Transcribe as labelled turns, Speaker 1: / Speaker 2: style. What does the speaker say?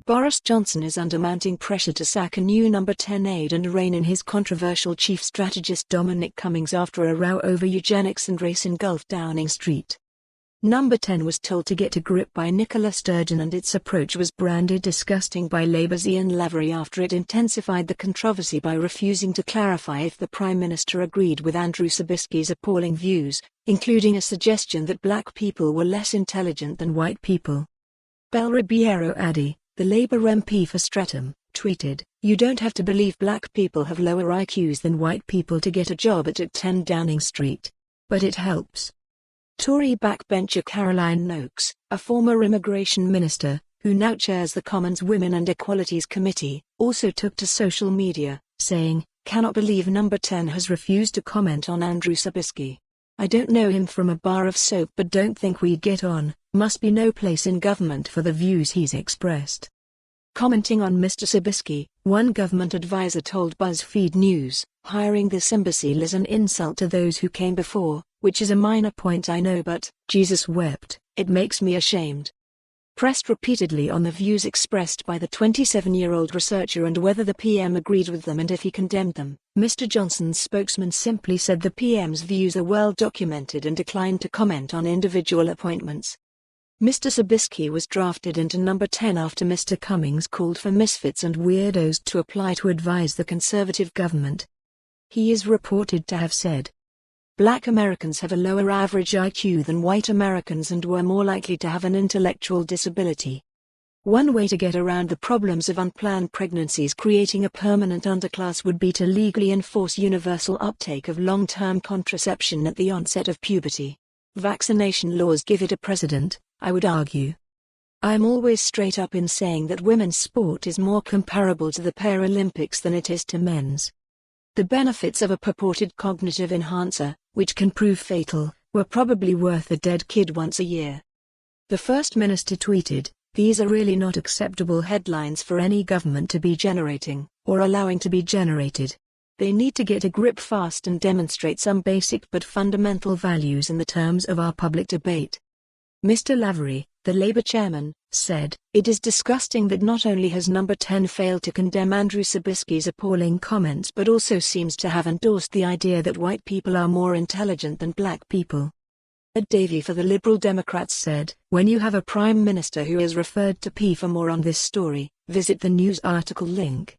Speaker 1: Boris Johnson is under mounting pressure to sack a new number 10 aide and rein in his controversial chief strategist Dominic Cummings after a row over eugenics and race engulfed Downing Street. Number 10 was told to get a grip by Nicola Sturgeon, and its approach was branded disgusting by Labour's Ian Lavery after it intensified the controversy by refusing to clarify if the Prime Minister agreed with Andrew Sabisky's appalling views, including a suggestion that black people were less intelligent than white people. Ribiero-Addy, the Labour MP for Streatham, tweeted, "You don't have to believe black people have lower IQs than white people to get a job at 10 Downing Street. But it helps." Tory backbencher Caroline Noakes, a former immigration minister, who now chairs the Commons Women and Equalities Committee, also took to social media, saying, "Cannot believe number 10 has refused to comment on Andrew Sabisky. I don't know him from a bar of soap but don't think we'd get on. Must be no place in government for the views he's expressed." Commenting on Mr Sabisky, one government advisor told BuzzFeed News, "Hiring this imbecile is an insult to those who came before, which is a minor point I know, but, Jesus wept, it makes me ashamed." Pressed repeatedly on the views expressed by the 27-year-old researcher and whether the PM agreed with them and if he condemned them, Mr Johnson's spokesman simply said the PM's views are well documented and declined to comment on individual appointments. Mr Sabisky was drafted into number 10 after Mr Cummings called for misfits and weirdos to apply to advise the Conservative government. He is reported to have said, "Black Americans have a lower average IQ than white Americans and were more likely to have an intellectual disability. One way to get around the problems of unplanned pregnancies creating a permanent underclass would be to legally enforce universal uptake of long-term contraception at the onset of puberty. Vaccination laws give it a precedent, I would argue. I'm always straight up in saying that women's sport is more comparable to the Paralympics than it is to men's. The benefits of a purported cognitive enhancer, which can prove fatal, were probably worth a dead kid once a year." The First Minister tweeted, "These are really not acceptable headlines for any government to be generating, or allowing to be generated. They need to get a grip fast and demonstrate some basic but fundamental values in the terms of our public debate." Mr Lavery, the Labour chairman, said, "It is disgusting that not only has number 10 failed to condemn Andrew Sabisky's appalling comments but also seems to have endorsed the idea that white people are more intelligent than black people." Aide for the Liberal Democrats said, "When you have a Prime Minister who is referred to P for more on this story, visit the news article link."